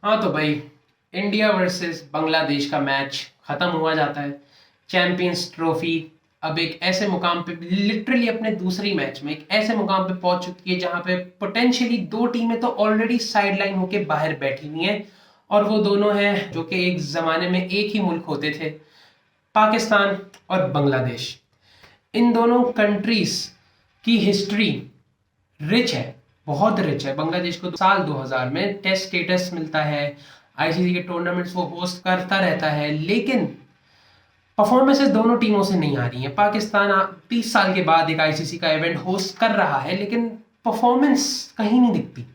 हाँ तो भाई, इंडिया वर्सेस बांग्लादेश का मैच खत्म हुआ जाता है। चैंपियंस ट्रॉफी अब एक ऐसे मुकाम पे, लिटरली अपने दूसरी मैच में एक ऐसे मुकाम पे पहुंच चुकी है जहां पे पोटेंशियली दो टीमें तो ऑलरेडी साइड लाइन होके बाहर बैठी हुई हैं। और वो दोनों हैं जो कि एक जमाने में एक ही मुल्क होते थे, पाकिस्तान और बांग्लादेश। इन दोनों कंट्रीज की हिस्ट्री रिच है, बहुत रिच है। बांग्लादेश को साल 2000 में टेस्ट स्टेटस मिलता है, आईसीसी के टूर्नामेंट्स वो होस्ट करता रहता है, लेकिन परफॉर्मेंसेस दोनों टीमों से नहीं आ रही हैं। पाकिस्तान 30 साल के बाद एक आईसीसी का इवेंट होस्ट कर रहा है, लेकिन परफॉर्मेंस कहीं नहीं दिखती।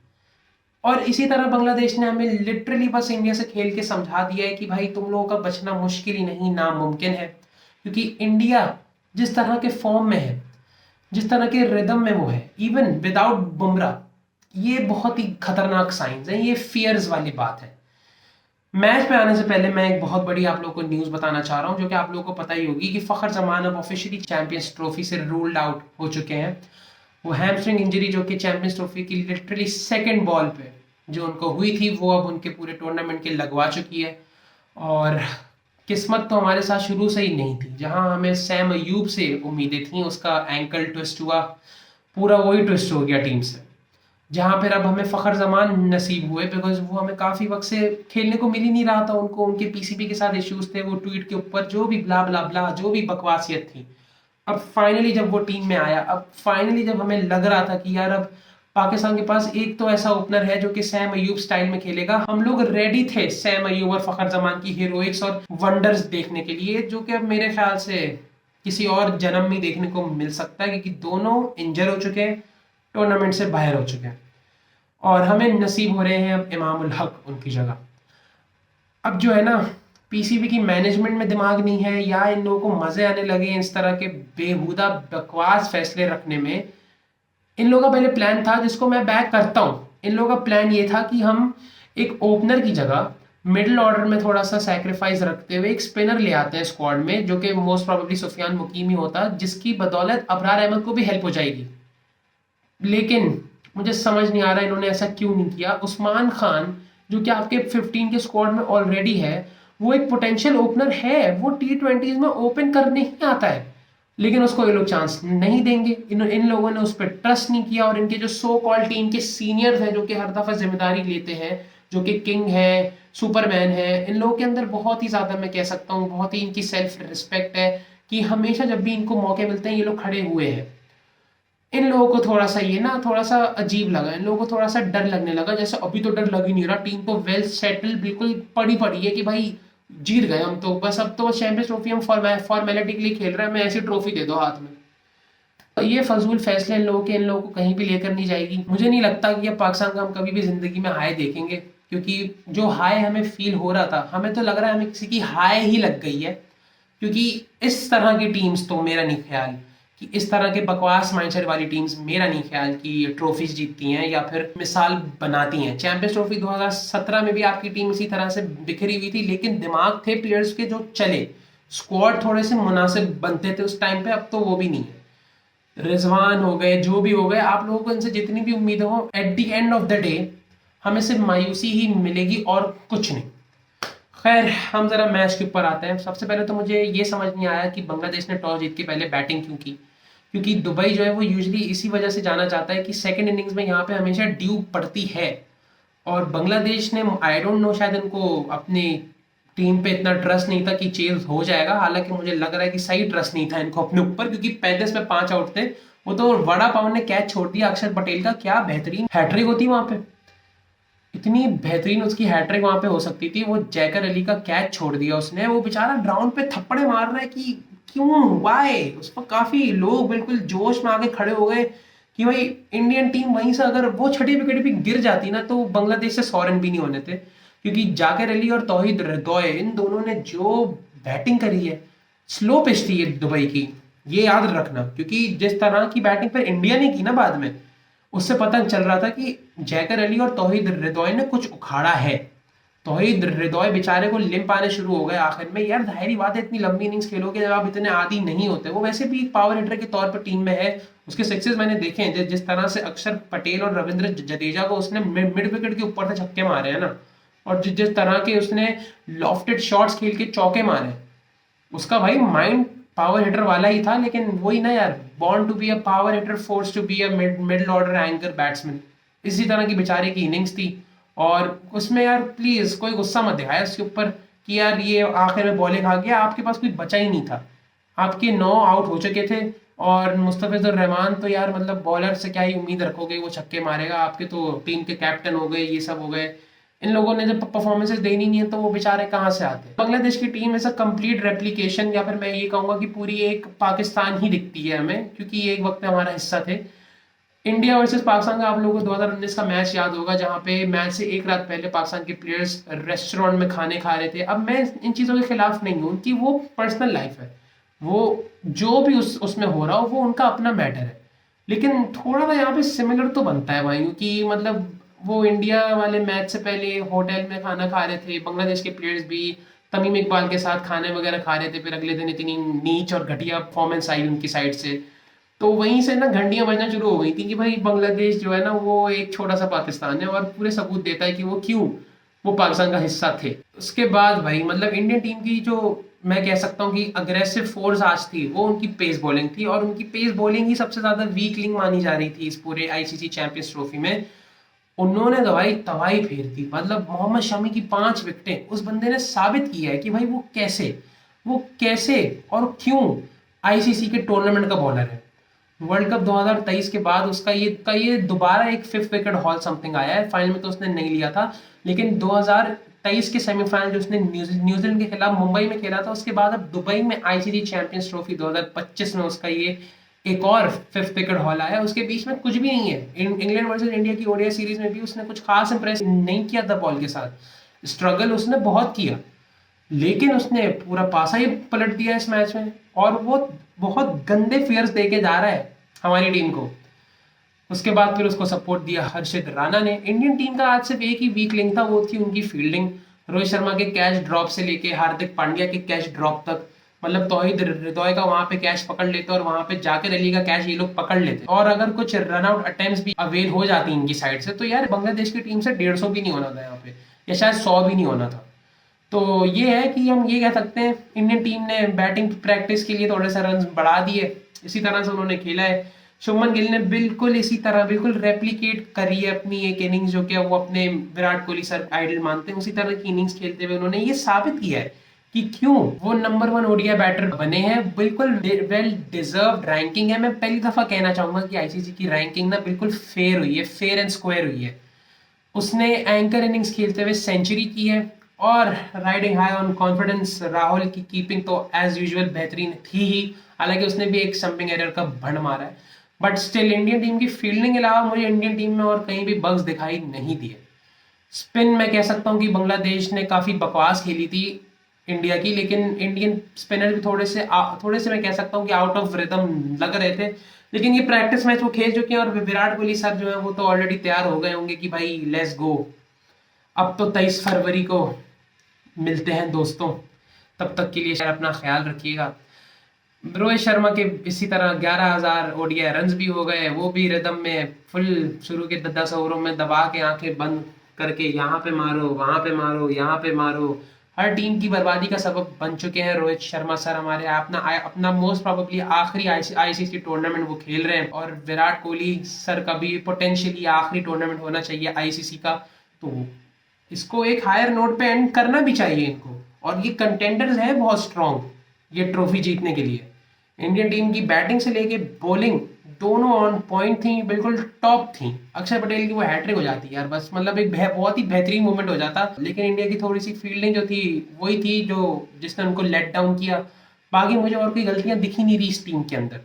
और इसी तरह बांग्लादेश ने हमें लिटरली बस इंडिया से खेल के समझा दिया है कि भाई तुम लोगों का बचना मुश्किल ही नहीं, नामुमकिन है। क्योंकि इंडिया जिस तरह के फॉर्म में है, जिस तरह के रिदम में वो है, इवन विदाउट बुमराह, ये बहुत ही खतरनाक साइंस है, ये फियर्स वाली बात है। मैच पे आने से पहले मैं एक बहुत बड़ी आप लोगों को न्यूज बताना चाह रहा हूं, जो कि आप लोगों को पता ही होगी कि फखर जमान अब ऑफिशियली चैंपियंस ट्रॉफी से रूल्ड आउट हो चुके हैं। वो हैमस्ट्रिंग इंजरी जो कि चैंपियंस ट्रॉफी की लिटरली सेकंड बॉल पे जो उनको हुई थी, वो अब उनके पूरे टूर्नामेंट के लगवा चुकी है। और किस्मत तो हमारे साथ शुरू से ही नहीं थी। जहां हमें सैम अयूब से उम्मीदें थी, उसका एंकल ट्विस्ट हुआ, पूरा वही ट्विस्ट हो गया टीम से। जहां फिर अब हमें फखर जमान नसीब हुए, बिकॉज वो हमें काफी वक्त से खेलने को मिल ही नहीं रहा था। उनको उनके पीसीबी के साथ इश्यूज थे, वो ट्वीट के ऊपर जो भी ब्ला ब्ला ब्ला, जो भी बकवासियत थी। अब फाइनली जब वो टीम में आया, अब फाइनली जब हमें लग रहा था कि यार अब पाकिस्तान के पास एक तो ऐसा ओपनर है जो कि सैम अयूब स्टाइल में खेलेगा, हम लोग रेडी थे सैम अयूब और फखर जमान की हीरोइक्स और वंडर्स देखने के लिए, जो कि अब मेरे ख्याल से किसी और जन्म में देखने को मिल सकता है, क्योंकि दोनों इंजर हो चुके हैं, टूर्नामेंट से बाहर हो चुके हैं। और हमें नसीब हो रहे हैं अब इमामुल हक उनकी जगह। अब जो है ना, पीसीबी की मैनेजमेंट में दिमाग नहीं है, या इन लोगों को मजे आने लगे हैं इस तरह के बेहुदा बकवास फैसले रखने में। इन लोगों का पहले प्लान था, जिसको मैं बैक करता हूं। इन लोगों का प्लान ये था कि हम एक ओपनर की जगह मिडिल ऑर्डर में थोड़ा सा सैक्रिफाइस रखते हुए एक स्पिनर ले आते हैं स्क्वाड में, जो कि मोस्ट प्रोबेबली सुफियान मुकीम ही होता, जिसकी बदौलत अबरार अहमद को भी हेल्प हो जाएगी। लेकिन मुझे समझ नहीं आ रहा इन्होंने ऐसा क्यों नहीं किया। उस्मान खान जो कि आपके 15 के स्क्वाड में ऑलरेडी है, वो एक पोटेंशियल ओपनर है, वो T20s में ओपन करने ही आता है, लेकिन उसको ये लोग चांस नहीं देंगे। इन लोगों ने उस पर ट्रस्ट नहीं किया। और इनके जो सो कॉल टीम के सीनियर्स हैं, जो कि हर दफा जिम्मेदारी लेते हैं, जो कि किंग है, सुपरमैन है, इन लोगों के अंदर बहुत ही ज्यादा, मैं कह सकता हूँ, बहुत ही इनकी सेल्फ रिस्पेक्ट है कि हमेशा जब भी इनको मौके मिलते हैं ये लोग खड़े हुए हैं। इन लोगों को थोड़ा सा ये ना, थोड़ा सा अजीब लगा, इन लोगों को थोड़ा सा डर लगने लगा। जैसे अभी तो डर लग ही नहीं रहा, टीम तो वेल सेटल बिल्कुल पड़ी पड़ी है कि भाई जीत गए हम तो बस, अब तो बस चैंपियंस ट्रॉफी हम फॉर्मेलिटी के लिए खेल रहे हैं, मैं ऐसी ट्रॉफी दे दो हाथ में। तो ये फजूल फैसले इन लोगों को कहीं भी लेकर नहीं जाएगी। मुझे नहीं लगता कि अब पाकिस्तान का हम कभी भी जिंदगी में हाई देखेंगे, क्योंकि जो हाई हमें फील हो रहा था, हमें तो लग रहा है हमें किसी की हाई ही लग गई है। क्योंकि इस तरह की टीम्स तो मेरा नहीं ख्याल कि इस तरह के बकवास माइंडसेट वाली टीम्स, मेरा नहीं ख्याल कि ट्रॉफीज जीतती हैं या फिर मिसाल बनाती हैं। चैंपियंस ट्रॉफी 2017 में भी आपकी टीम इसी तरह से बिखरी हुई थी, लेकिन दिमाग थे प्लेयर्स के जो चले, स्क्वाड थोड़े से मुनासिब बनते थे उस टाइम पे। अब तो वो भी नहीं है। रिजवान हो गए, जो भी हो गए, आप लोगों को इनसे जितनी भी उम्मीदें हो, at the end of the day हमें सिर्फ मायूसी ही मिलेगी और कुछ नहीं। खैर, हम जरा मैच के ऊपर आते हैं। सबसे पहले तो मुझे ये समझ नहीं आया कि बांग्लादेश ने टॉस जीत के पहले बैटिंग क्यों की। क्योंकि दुबई जो है वो यूजुअली इसी वजह से जाना चाहता है कि सेकंड इनिंग्स में यहाँ पे हमेशा ड्यू पड़ती है। और बांग्लादेश ने, आई डोंट नो, शायद इनको अपनी टीम पे इतना ट्रस्ट नहीं था कि चेज हो जाएगा। हालांकि मुझे लग रहा है कि सही ट्रस्ट नहीं था इनको अपने ऊपर, क्योंकि 35 में 5 आउट थे। वो तो वड़ा पाव ने कैच छोड़ दिया अक्षर पटेल का, क्या बेहतरीन हैट्रिक होती वहां पे, इतनी बेहतरीन उसकी हैट्रिक वहां पे हो सकती थी। वो जैकर अली का कैच छोड़ दिया उसने, वो बेचारा ग्राउंड पे थप्पड़े मार रहा है कि क्यों, वाई। उस पर काफी लोग बिल्कुल जोश में आके खड़े हो गए कि भाई इंडियन टीम वहीं से अगर वो छठी विकेट भी गिर जाती ना, तो बांग्लादेश से 100 रन भी नहीं होने थे। क्योंकि जाकिर अली और तौहीद रदौय, इन दोनों ने जो बैटिंग करी है, स्लो पिच थी ये दुबई की, ये याद रखना। क्योंकि जिस तरह की बैटिंग फिर इंडिया ने की ना बाद में, उससे पता चल रहा था कि जैकर अली और तौहीद रिदॉय ने कुछ उखाड़ा है। तौहीद रिदॉय बेचारे को लिम्प आने शुरू हो गए आखिर में। यार जाहिर बात है, इतनी लंबी इनिंग्स खेलोगे जब आप इतने आदी नहीं होते। वो वैसे भी पावर हिटर के तौर पर टीम में है, उसके सिक्सेस मैंने देखे हैं, जिस तरह से अक्षर पटेल और रविंद्र जडेजा को उसने मिड विकेट के ऊपर से छक्के मारे हैं ना, और जिस तरह के उसने लॉफ्टेड शॉट्स खेल के चौके मारे, उसका भाई माइंड पावर हिटर वाला ही था, लेकिन वही ना यार, born to be a power hitter, force to be a middle order anchor batsman, इसी तरह की बेचारे की इनिंग्स थी। और उसमें यार प्लीज कोई गुस्सा मत दिखाया उसके ऊपर कि यार ये आखिर में बॉलिंग आ गया, आपके पास कोई बचा ही नहीं था, आपके 9 आउट हो चुके थे। और मुस्तफिजुर रहमान तो यार मतलब बॉलर से क्या ही उम्मीद रखोगे, वो छक्के मारेगा, आपके तो टीम के कैप्टन हो गए, ये सब हो गए, इन लोगों ने जब परफॉर्मेंसेस देनी नहीं है तो वो बेचारे कहाँ से आते हैं। बांग्लादेश की टीम ऐसा कंप्लीट रेप्लिकेशन, या फिर मैं ये कहूंगा कि पूरी एक पाकिस्तान ही दिखती है हमें, क्योंकि ये एक वक्त में हमारा हिस्सा थे। इंडिया वर्सेस पाकिस्तान का आप लोगों को 2019 का मैच याद होगा, जहां पे मैच से एक रात पहले पाकिस्तान के प्लेयर्स रेस्टोरेंट में खाने खा रहे थे। अब मैं इन चीज़ों के खिलाफ नहीं हूँ, उनकी वो पर्सनल लाइफ है, वो जो भी उसमें हो रहा हो वो उनका अपना मैटर है, लेकिन थोड़ा सा यहाँ पे सिमिलर तो बनता है भाई, क्योंकि मतलब वो इंडिया वाले मैच से पहले होटल में खाना खा रहे थे, बांग्लादेश के प्लेयर्स भी तमीम इकबाल के साथ खाने वगैरह खा रहे थे, फिर अगले दिन इतनी नीच और घटिया परफॉर्मेंस आई उनकी साइड से। तो वहीं से ना घंटियां बजना शुरू हो गई थी कि भाई बांग्लादेश जो है ना वो एक छोटा सा पाकिस्तान है, और पूरे सबूत देता है कि वो क्यों वो पाकिस्तान का हिस्सा थे। उसके बाद भाई मतलब इंडियन टीम की जो मैं कह सकता हूँ कि अग्रेसिव फोर्स आज थी, वो उनकी पेस बॉलिंग थी, और उनकी पेस बॉलिंग ही सबसे ज्यादा वीक लिंक मानी जा रही थी इस पूरे आईसीसी चैंपियंस ट्रॉफी में। उन्होंने दवाई तबाही फेर दी, मतलब मोहम्मद शमी की 5 विकेटें, उस बंदे ने साबित किया है कि भाई वो कैसे और क्यों आईसीसी के टूर्नामेंट का बॉलर है। वर्ल्ड कप 2023 के बाद उसका ये दोबारा एक 5th विकेट हॉल समथिंग आया है, फाइनल में तो उसने नहीं लिया था, लेकिन 2023 के सेमीफाइनल जो उसने न्यूजीलैंड के खिलाफ मुंबई में खेला था, उसके बाद अब दुबई में आईसीसी चैंपियंस ट्रॉफी 2025 में उसका ये एक और 5th विकेट हॉल आया। उसके बीच में कुछ भी नहीं है, इंग्लैंड वर्सेस इंडिया की ओडीआई सीरीज में भी उसने कुछ खास इंप्रेस नहीं किया था बॉल के साथ, स्ट्रगल उसने बहुत किया, लेकिन उसने पूरा पासा ही पलट दिया इस मैच में, और वो बहुत गंदे फेयर्स दे के जा रहा है हमारी टीम को। उसके बाद फिर उसको सपोर्ट दिया हर्षित राणा ने। इंडियन टीम का आज सिर्फ एक ही वीक लिंक था, वो थी उनकी फील्डिंग। रोहित शर्मा के कैच ड्रॉप से लेके हार्दिक पांड्या के कैच ड्रॉप तक, मतलब तौहीद हृदय का वहां पे कैच पकड़ लेते और वहां पे जाकर अली का कैच ये लोग पकड़ लेते, और अगर कुछ रन आउट अटेम्प्ट्स भी अवेल हो जाती इनकी साइड से, तो यार बांग्लादेश की टीम से 150 भी नहीं होना था यहाँ पे, या शायद 100 भी नहीं होना था। तो ये है कि हम ये कह सकते हैं इंडियन टीम ने बैटिंग प्रैक्टिस के लिए थोड़े से रन बढ़ा दिए, इसी तरह से उन्होंने खेला है। शुभमन गिल ने बिल्कुल इसी तरह बिल्कुल रेप्लिकेट करी है अपनी एक इनिंग्स, जो कि वो अपने विराट कोहली सर आइडल मानते हैं, उसी तरह की इनिंग्स खेलते हुए उन्होंने ये साबित किया है कि क्यों वो नंबर 1 ओडीआई बैटर बने हैं। बिल्कुल वेल डिजर्व्ड रैंकिंग है। मैं पहली दफा कहना चाहूंगा कि आईसीसी की रैंकिंग ना बिल्कुल फेयर हुई है, फेयर एंड स्क्वायर हुई है। उसने एंकर इनिंग्स खेलते हुए सेंचुरी की है, और riding high on confidence Rahul की कीपिंग तो एज यूजुअल बेहतरीन थी ही, हालांकि उसने भी एक स्टंपिंग एरर का भंड मारा है, बट स्टिल इंडियन टीम की फील्डिंग के अलावा मुझे इंडियन टीम में और कहीं भी बग्स दिखाई नहीं दिए। स्पिन मैं कह सकता हूँ कि बांग्लादेश ने काफी बकवास खेली थी इंडिया की, लेकिन इंडियन स्पिनर भी थोड़े से मैं कह सकता हूँ कि आउट ऑफ रिदम लग रहे थे, लेकिन ये प्रैक्टिस मैच वो खेल चुके हैं, और विराट कोहली सर जो है वो तो ऑलरेडी तैयार हो गए होंगे कि भाई लेट्स गो, अब तो 23 फरवरी को मिलते हैं दोस्तों, तब तक के लिए शायद अपना ख्याल रखिएगा। रोहित शर्मा के इसी तरह 11,000 ओडीआई रन्स भी हो गए, वो भी रिदम में फुल शुरू के 10 ओवरों में दबा के आंखें बंद करके यहाँ पे मारो, वहां पे मारो, यहाँ पे मारो, हर टीम की बर्बादी का सबब बन चुके हैं रोहित शर्मा सर हमारे। अपना मोस्ट प्रोबेबली आखिरी आईसीसी टूर्नामेंट वो खेल रहे हैं, और विराट कोहली सर का भी पोटेंशियली आखिरी टूर्नामेंट होना चाहिए आईसीसी का, तो इसको एक हायर नोट पे एंड करना भी चाहिए इनको, और ये कंटेंडर्स है बहुत स्ट्रॉन्ग ये ट्रॉफी जीतने के लिए। इंडियन टीम की बैटिंग से लेके बॉलिंग दोनों ऑन पॉइंट थी, बिल्कुल टॉप थी। अक्षर पटेल की वो हैट्रिक हो जाती यार, बस मतलब एक बहुत ही बेहतरीन मूवमेंट हो जाता, लेकिन इंडिया की थोड़ी सी फील्डिंग जो थी वही थी जो जिसने उनको लेट डाउन किया। बाकी मुझे और कोई गलतियां दिखी नहीं रही इस टीम के अंदर।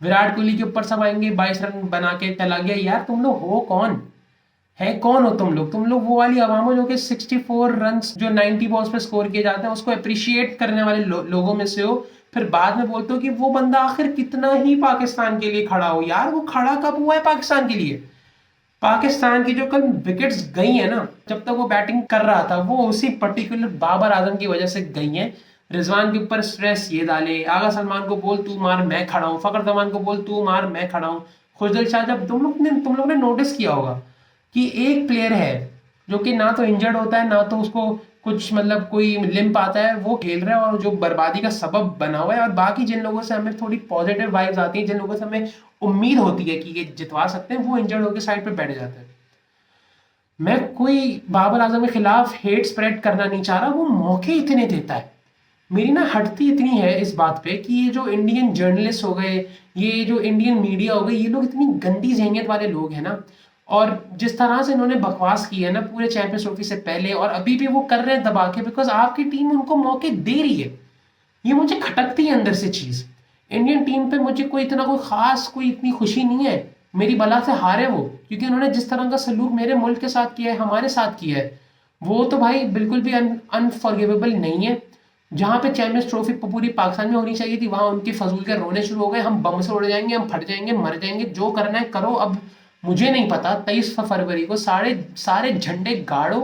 विराट कोहली के ऊपर सब आएंगे, 22 रन बना के चला गया, यार तुम लोग हो कौन, है कौन हो तुम लोग वो वाली आवाम हो जो कि 64 रन जो 90 बॉल्स पे स्कोर किए जाते हैं उसको अप्रिशिएट करने वाले लोगों में से हो, फिर बाद में बोलते हो कि वो बंदा आखिर कितना ही पाकिस्तान के लिए खड़ा हो। यार वो खड़ा कब हुआ है पाकिस्तान के लिए? पाकिस्तान की जो कल विकेट्स गई है ना, जब तक वो बैटिंग कर रहा था, वो उसी पर्टिकुलर बाबर आजम की वजह से गई है। रिजवान के ऊपर स्ट्रेस ये डाले, आगा सलमान को बोल तू मार मैं खड़ा हूँ, फखर जमान को बोल तू मार मैं खड़ा हूँ, खुशदिल शाह, जब तुम लोग ने नोटिस किया होगा कि एक प्लेयर है जो कि ना तो इंजर्ड होता है, ना तो उसको कुछ मतलब कोई लिम्प आता है, वो खेल रहा है और जो बर्बादी का सबब बना हुआ है। और बाकी जिन लोगों से हमें थोड़ी पॉजिटिव वाइब्स आती हैं, जिन लोगों से हमें उम्मीद होती है कि ये जितवा सकते हैं, वो इंजर्ड होकर साइड पे बैठ जाते हैं। मैं कोई बाबर आजम के खिलाफ हेट स्प्रेड करना नहीं चाह रहा, वो मौके इतने देता है। मेरी ना हटती इतनी है इस बात पे कि ये जो इंडियन जर्नलिस्ट हो गए, ये जो इंडियन मीडिया हो गई, ये लोग इतनी गंदी जहनीत वाले लोग हैं ना। और जिस तरह से इन्होंने बकवास की है ना पूरे चैंपियंस ट्रॉफी से पहले, और अभी भी वो कर रहे हैं दबा के, बिकॉज आपकी टीम उनको मौके दे रही है। ये मुझे खटकती है अंदर से चीज। इंडियन टीम पे मुझे कोई इतना कोई खास कोई इतनी खुशी नहीं है, मेरी बला से हारे वो, क्योंकि उन्होंने जिस तरह का सलूक मेरे मुल्क के साथ किया है, हमारे साथ किया है, वो तो भाई बिल्कुल भी अनफॉरगिवेबल नहीं है। जहां पे चैंपियंस ट्रॉफी पूरी पाकिस्तान में होनी चाहिए थी, वहां उनके फजूल के रोने शुरू हो गए, हम बम से उड़ जाएंगे, हम फट जाएंगे, मर जाएंगे, जो करना है करो। अब मुझे नहीं पता, 23 फरवरी को सारे सारे झंडे गाड़ो,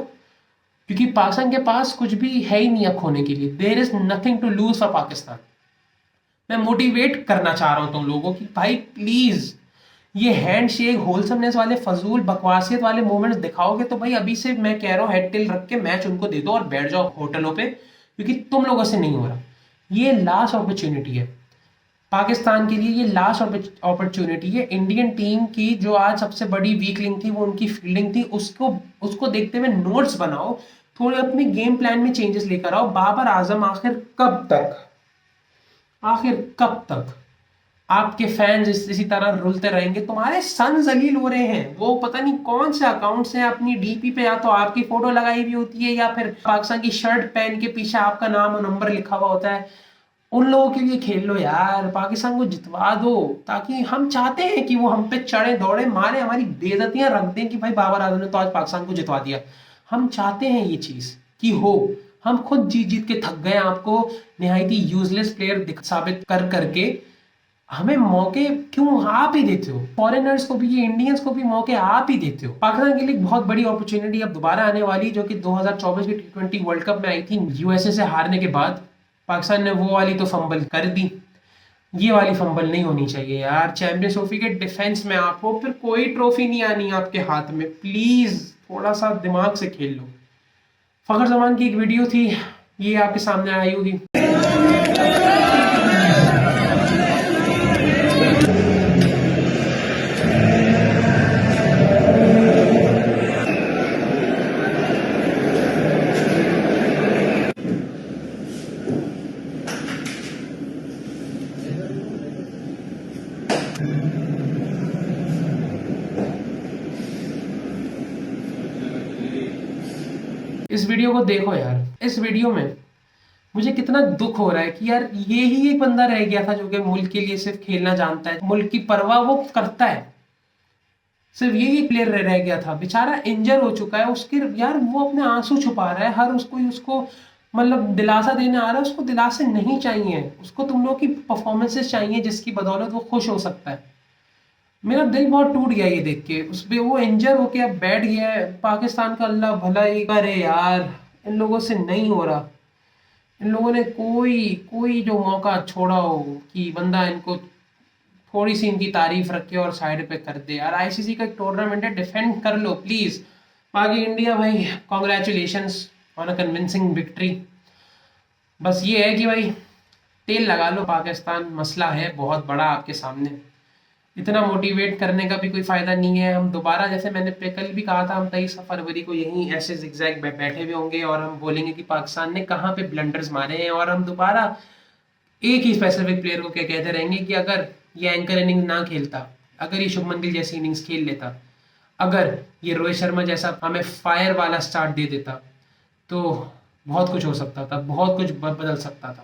क्योंकि पाकिस्तान के पास कुछ भी है ही नहीं अब खोने के लिए। There is nothing to lose for Pakistan. मैं मोटिवेट करना चाह रहा हूं तुम लोगों की, भाई प्लीज ये हैंड शेक होलसमनेस वाले फजूल बकवासियत वाले मोमेंट्स दिखाओगे तो भाई अभी से मैं कह रहा हूँ हेड टिल रख के मैच उनको दे दो और बैठ जाओ होटलों पे, क्योंकि तुम लोगों से नहीं हो रहा। ये लास्ट अपॉर्चुनिटी है पाकिस्तान के लिए, ये लास्ट अपॉर्चुनिटी है। इंडियन टीम की जो आज सबसे बड़ी वीक लिंक थी वो उनकी फील्डिंग थी, उसको उसको देखते हुए नोट्स बनाओ, थोड़े अपने गेम प्लान में चेंजेस लेकर आओ। बाबर आजम आखिर कब तक आपके फैंस इसी तरह रुलते रहेंगे? तुम्हारे सन जलील हो रहे हैं, वो पता नहीं कौन से अकाउंट से अपनी डीपी पे या तो आपकी फोटो लगाई हुई होती है, या फिर पाकिस्तान की शर्ट पहन के पीछे आपका नाम और नंबर लिखा हुआ होता है। उन लोगों के लिए खेल लो यार, पाकिस्तान को जितवा दो, ताकि हम चाहते हैं कि वो हम पे चढ़े दौड़े मारे, हमारी बेइज्जतियां रख दें कि भाई बाबर आजम ने तो आज पाकिस्तान को जितवा दिया। हम चाहते हैं ये चीज कि हो। हम खुद जीत जीत के थक गए आपको निहायती यूजलेस प्लेयर साबित कर करके। हमें मौके क्यों आप ही देते हो? फॉरेनर्स को भी, ये इंडियंस को भी मौके आप ही देते हो। पाकिस्तान के लिए एक बहुत बड़ी अपॉर्चुनिटी अब दोबारा आने वाली, जो कि 2024 के T20 वर्ल्ड कप में आई थी यूएसए से हारने के बाद। पाकिस्तान ने वो वाली तो फंबल कर दी, ये वाली फंबल नहीं होनी चाहिए यार। चैंपियंस ट्रॉफी के डिफेंस में आप हो, फिर कोई ट्रॉफी नहीं आनी आपके हाथ में। प्लीज थोड़ा सा दिमाग से खेल लो। फखर जमान की एक वीडियो थी, ये आपके सामने आई होगी। इस वीडियो को देखो यार, इस वीडियो में मुझे कितना दुख हो रहा है कि यार ये ही एक बंदा रह गया था जो कि मुल्क के लिए सिर्फ खेलना जानता है, मुल्क की परवाह वो करता है। सिर्फ यही प्लेयर रह गया था, बेचारा इंजर हो चुका है। उसके यार वो अपने आंसू छुपा रहा है, हर उसको उसको मतलब दिलासा देने आ रहा है। उसको दिलासे नहीं चाहिए, उसको तुम लोग की परफॉर्मेंसेस चाहिए जिसकी बदौलत वो खुश हो सकता है। मेरा दिल बहुत टूट गया ये देख के। उस पे वो इंजर होके अब बैठ गया है। पाकिस्तान का अल्लाह भला ही करे यार, इन लोगों से नहीं हो रहा। इन लोगों ने कोई कोई जो मौका छोड़ा हो कि बंदा इनको थोड़ी सी इनकी तारीफ रखे और साइड पे कर दे यार। आईसीसी का टूर्नामेंट है, डिफेंड कर लो प्लीज। बाकी इंडिया भाई congratulations on a convincing victory. बस ये है कि भाई तेल लगा लो, पाकिस्तान मसला है बहुत बड़ा आपके सामने। इतना मोटिवेट करने का भी कोई फायदा नहीं है। हम दोबारा, जैसे मैंने कल भी कहा था, हम 23 फरवरी को यहीं ऐसे जिगजैग बैठे हुए होंगे और हम बोलेंगे कि पाकिस्तान ने कहाँ पे ब्लंडर्स मारे हैं। और हम दोबारा एक ही स्पेसिफिक प्लेयर को क्या कहते रहेंगे कि अगर ये एंकर इनिंग ना खेलता, अगर ये शुभमन गिल जैसी इनिंग्स खेल लेता, अगर ये रोहित शर्मा जैसा हमें फायर वाला स्टार्ट दे देता, तो बहुत कुछ हो सकता था, बहुत कुछ बदल सकता था।